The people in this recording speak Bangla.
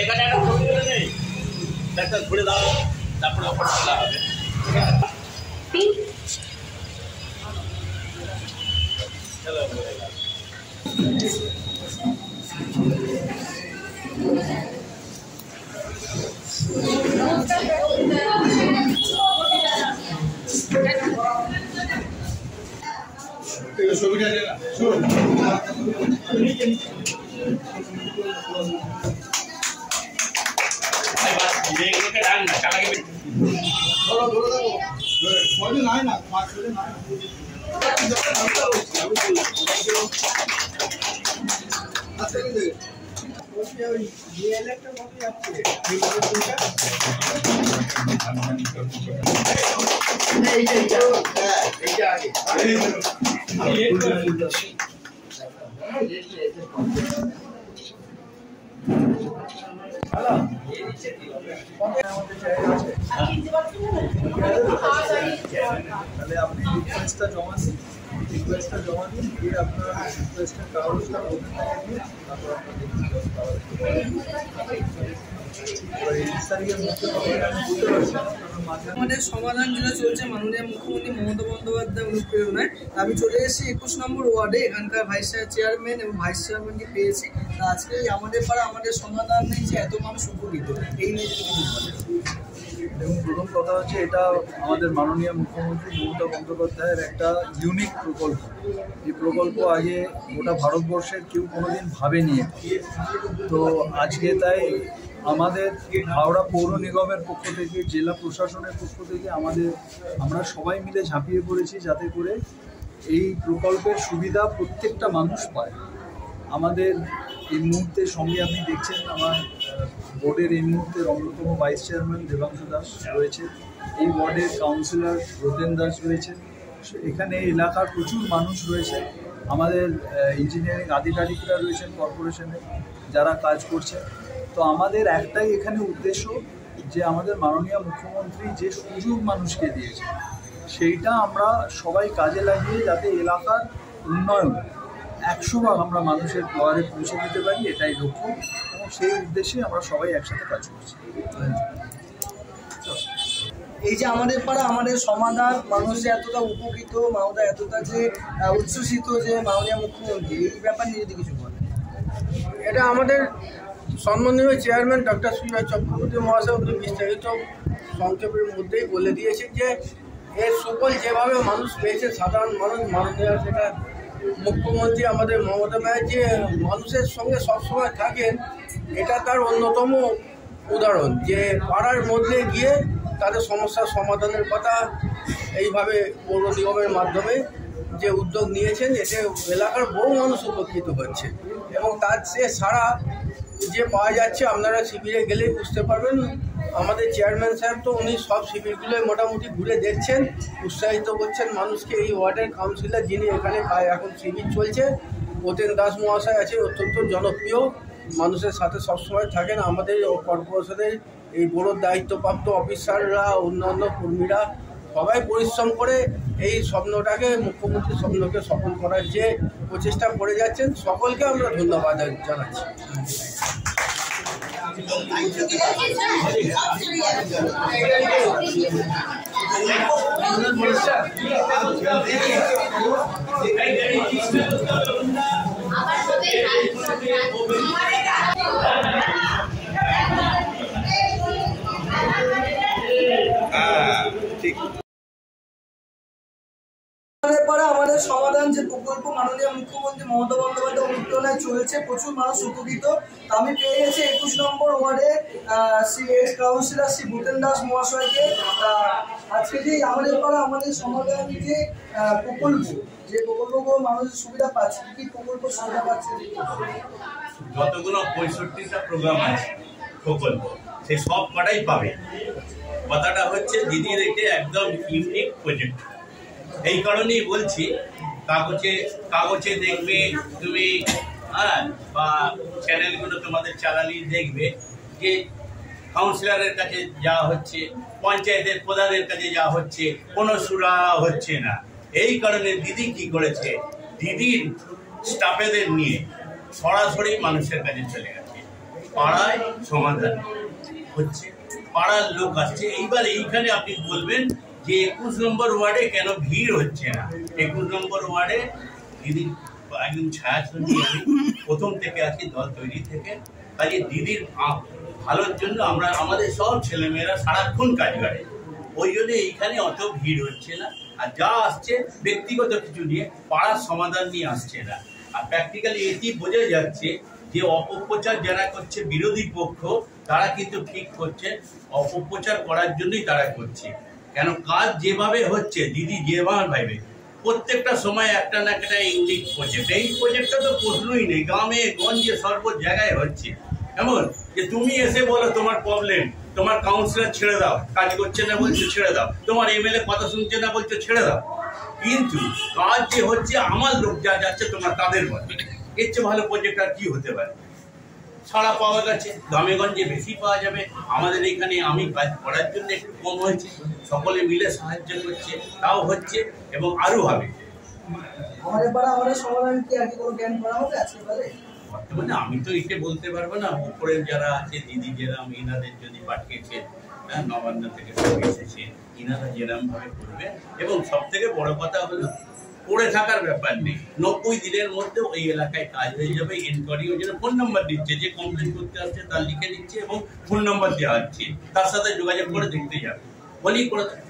এখানে একটা ছবি তুলে নেই, একটা ঘুরে দাও, তারপরে ওপর তোলা হবে। ছবিটা তাহলে আপনি রিকোয়েস্টটা জমা দিন, দিয়ে আপনার রিকোয়েস্টের কাগজটা তারপর আমাদের সমাধান যেটা চলছে মাননীয় মুখ্যমন্ত্রী মমতা বন্দ্যোপাধ্যায় অনুপ্রেরণায় আমি চলে এসেছি 21 নম্বর ওয়ার্ডে। এখানকার ভাইস চেয়ারম্যান এবং ভাইস চেয়ারম্যানকে পেয়েছি। আজকে আমাদের পাড়া আমাদের সমাধান নেই যে এত মানুষ উপকৃত, এই নিয়ে দেখুন, প্রথম কথা হচ্ছে এটা আমাদের মাননীয় মুখ্যমন্ত্রী মমতা বন্দ্যোপাধ্যায়ের একটা ইউনিক প্রকল্প। এই প্রকল্প আগে গোটা ভারতবর্ষের কেউ কোনোদিন ভাবেনি। তো আজকে তাই আমাদের হাওড়া পৌর নিগমের পক্ষ থেকে, জেলা প্রশাসনের পক্ষ থেকে আমরা সবাই মিলে ঝাঁপিয়ে পড়েছি যাতে করে এই প্রকল্পের সুবিধা প্রত্যেকটা মানুষ পায়। আমাদের এই মুহূর্তে সঙ্গে আপনি দেখছেন আমার বোর্ডের এই মুহূর্তের অন্যতম ভাইস চেয়ারম্যান দেবাংশু দাস রয়েছে, এই ওয়ার্ডের কাউন্সিলর রতেন দাস রয়েছে, এখানে এলাকার প্রচুর মানুষ রয়েছে, আমাদের ইঞ্জিনিয়ারিং আধিকারিকরা রয়েছেন কর্পোরেশনে যারা কাজ করছে। তো আমাদের একটাই এখানে উদ্দেশ্য যে আমাদের মাননীয় মুখ্যমন্ত্রী যে সুযোগ মানুষকে দিয়েছে সেইটা আমরা সবাই কাজে লাগিয়ে যাতে এলাকার উন্নয়ন 100 আমরা মানুষের দুয়ারে পৌঁছে দিতে পারি, এটাই লক্ষ্য এবং সেই উদ্দেশ্যে আমরা সবাই একসাথে কাজ করছি। এই যে আমাদের পাড়া আমাদের সমাধান, মানুষ যে এতটা উপকৃত, মাওদা এতটা যে উচ্ছ্বসিত যে মাননীয় মুখ্যমন্ত্রী, এই ব্যাপার নিয়ে যদি কিছু বলেন। এটা আমাদের সম্মানীয় চেয়ারম্যান ডক্টর সুজয় চক্রবর্তী মহাশয় বিস্তারিত সংক্ষেপের মধ্যেই বলে দিয়েছেন যে এর সুফল যেভাবে মানুষ পেয়েছে, সাধারণ মানুষ, মাননীয় যেটা মুখ্যমন্ত্রী আমাদের মমতা ব্যানার্জি যে মানুষের সঙ্গে সবসময় থাকেন, এটা তার অন্যতম উদাহরণ। যে পাড়ার মধ্যে গিয়ে তাদের সমস্যার সমাধানের কথা এইভাবে পৌর নিগমের মাধ্যমে যে উদ্যোগ নিয়েছেন, এতে এলাকার বহু মানুষ উপকৃত হচ্ছে এবং তার সে সারা যে পাওয়া যাচ্ছে আপনারা শিবিরে গেলেই বুঝতে পারবেন। আমাদের চেয়ারম্যান সাহেব তো উনি সব শিবিরগুলোই মোটামুটি ঘুরে দেখছেন, উৎসাহিত করছেন মানুষকে। এই ওয়ার্ডের কাউন্সিলর যিনি এখানে এখন শিবির চলছে, রতেন দাস মহাশয় আছে, অত্যন্ত জনপ্রিয়, মানুষের সাথে সবসময় থাকেন। আমাদের কর্পোরেশনের এই বড় দায়িত্বপ্রাপ্ত অফিসাররা, অন্যান্য কর্মীরা সবাই পরিশ্রম করে এই স্বপ্নটাকে, মুখ্যমন্ত্রীর স্বপ্নকে সফল করার যে প্রচেষ্টা করে যাচ্ছেন, সকলকে আমরা ধন্যবাদ জানাচ্ছি। আমাদের সমাধান যে প্রকল্প মাননীয় মুখ্যমন্ত্রী মমতা বন্দ্যোপাধ্যায় অনুপ্রেরণায় চলছে, প্রচুর মানুষ উপকৃত। আমি পেয়ে গেছি 21 নম্বর ওয়ার্ডে কাউন্সিলর শ্রী ভূতেন দাস মহাশয়কে। আজকে যে আমাদের পাড়া আমাদের সমাধান যে প্রকল্পগুলো মানুষের সুবিধা পাচ্ছে, কি প্রকল্প সুবিধা পাচ্ছে? যতগুলো 65টা প্রোগ্রাম আছে প্রকল্প, সেই সব কটাই পাবে। কথাটা হচ্ছে দিদির এটা একদম ইউনিক প্রজেক্ট। এই কারণেই বলছি, কাগজে দেখবে তুমি, বা চ্যানেলগুলো তোমাদের চালানি দেখবে যে কাউন্সিলরের কাছে যাওয়া হচ্ছে, পঞ্চায়েতের প্রধানের কাছে যাওয়া হচ্ছে, কোনো সুরা হচ্ছে না। এই কারণে দিদি কি করেছে, দিদির স্টাফেদের নিয়ে সরাসরি মানুষের কাছে চলে গেছে, পাড়ায় সমাধান হচ্ছে, পাড়ার লোক আসছে। এইবার এইখানে আপনি বলবেন যে 21 নম্বর ওয়ার্ডে কেন ভিড় হচ্ছে না। 21 নম্বর ওয়ার্ডে দিদির একদম ছায়াছবি আমি প্রথম থেকে আছি, দল তৈরি থেকে। কাজে দিদির ভালোর জন্য আমরা আমাদের সব ছেলেমেয়েরা সারাক্ষণ কাজ করে, ওই জন্য এইখানে অত ভিড় হচ্ছে না। আর যা আসছে ব্যক্তিগত কিছু নিয়ে, পাড়ার সমাধান নিয়ে আসছে না। আর প্র্যাকটিক্যালি এটি বোঝা যাচ্ছে যে অপপ্রচার যারা করছে বিরোধী পক্ষ, তারা কিন্তু ঠিক করছে, অপপ্রচার করার জন্যই তারা করছে। কেন কাজ যেভাবে হচ্ছে, দিদি যেভাবে ভাবে প্রত্যেকটা সময় একটা না একটা ইউনিক প্রজেক্ট, এই প্রজেক্টটা তো প্রশ্নই নেই, গ্রামে গঞ্জে সর্ব জায়গায় হচ্ছে। এমন যে তুমি এসে বলো তোমার প্রবলেম, তোমার কাউন্সিলর ছেড়ে দাও, কাজ করছে না বলছো ছেড়ে দাও, তোমার এমএলএ কথা শুনছে না বলছো ছেড়ে দাও, কিন্তু কাজ যে হচ্ছে আমার লোক যা যাচ্ছে তোমার তাদের বলে, এর চেয়ে ভালো প্রজেক্ট আর কি হতে পারে। ছাড়া পাওয়া গেছে, গ্রামে গঞ্জে বেশি পাওয়া যাবে। আমাদের এখানে আমি কাজ করার জন্য একটু কম হয়েছে, সকলে মিলে সাহায্য করছে, তাও হচ্ছে এবং আরো হবে। আমাদের পাড়া আমাদের সমাধান কি আর কি কোনো জ্ঞান করা হবে আজকে বলে? বর্তমানে আমি তো এটা বলতে পারবো না, উপরের যারা আছে দিদি যেরাম ইনাদের যদি পাঠিয়েছেন, নবান্ন থেকে সব এসেছে, ইনারা যেরাম ভাবে করবে। এবং সব থেকে বড় কথা হলো পড়ে থাকার ব্যাপার নেই, 90 দিনের মধ্যে ওই এলাকায় কাজ হয়ে যাবে। এনকোয়ারিও যেন ফোন নাম্বার দিচ্ছে, যে কমপ্লেন করতে আসছে তার লিখে দিচ্ছে এবং ফোন নাম্বার দেওয়া হচ্ছে, তার সাথে যোগাযোগ করে দেখতে যাবে বলেই করে দেবে।